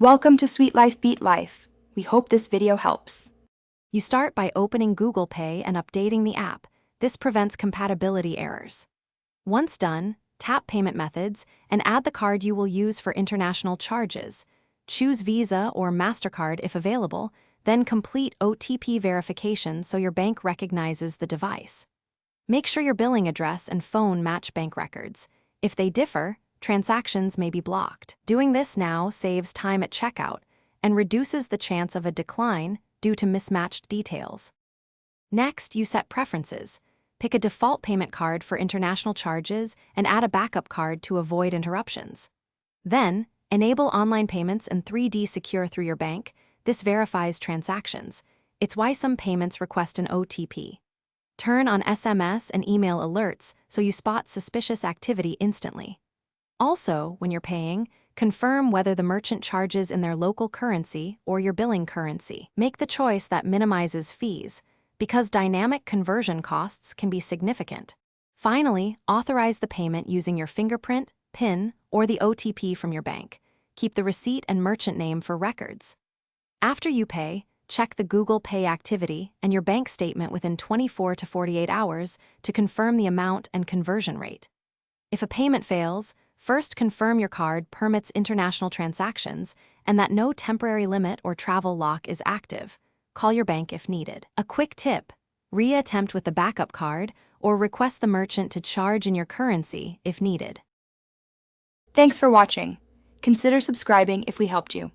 Welcome to Sweet Life Beat Life. We hope this video helps. You start by opening Google Pay and updating the app. This prevents compatibility errors. Once done, tap Payment Methods and add the card you will use for international charges. Choose Visa or MasterCard if available, then complete OTP verification so your bank recognizes the device. Make sure your billing address and phone match bank records. If they differ, transactions may be blocked. Doing this now saves time at checkout and reduces the chance of a decline due to mismatched details. Next, you set preferences. Pick a default payment card for international charges and add a backup card to avoid interruptions. Then, enable online payments and 3D Secure through your bank. This verifies transactions. It's why some payments request an OTP. Turn on SMS and email alerts so you spot suspicious activity instantly. Also, when you're paying, confirm whether the merchant charges in their local currency or your billing currency. Make the choice that minimizes fees, because dynamic conversion costs can be significant. Finally, authorize the payment using your fingerprint, PIN, or the OTP from your bank. Keep the receipt and merchant name for records. After you pay, check the Google Pay activity and your bank statement within 24 to 48 hours to confirm the amount and conversion rate. If a payment fails, first confirm your card permits international transactions and that no temporary limit or travel lock is active. Call your bank if needed. A quick tip: reattempt with the backup card or request the merchant to charge in your currency if needed. Thanks for watching. Consider subscribing if we helped you.